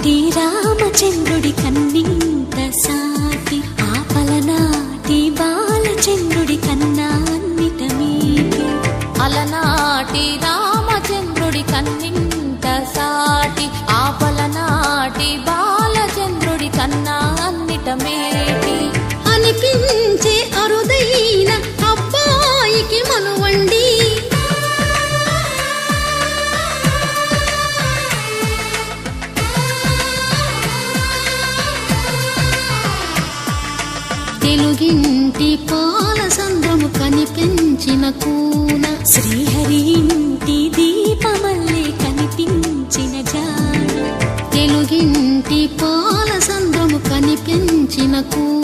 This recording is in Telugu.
అలనాటి రామచంద్రుడి కన్నింత సాటి, ఆపలనాటి బాలచంద్రుడి కన్నా అన్నిట మీటి. అలనాటి రామచంద్రుడి కన్నింత సాటి, ఆపలనాటి బాలచంద్రుడి కన్నా అన్నిట మేటి. అనిపించే అరుదైన అబ్బాయికి మనువండి, తెలుగింటి పాలసంద్రము కనిపించిన కూన, శ్రీహరి ఇంటి దీపమల్లే కనిపించిన జాన. తెలుగింటి పాలసంద్రము కనిపించిన కూన,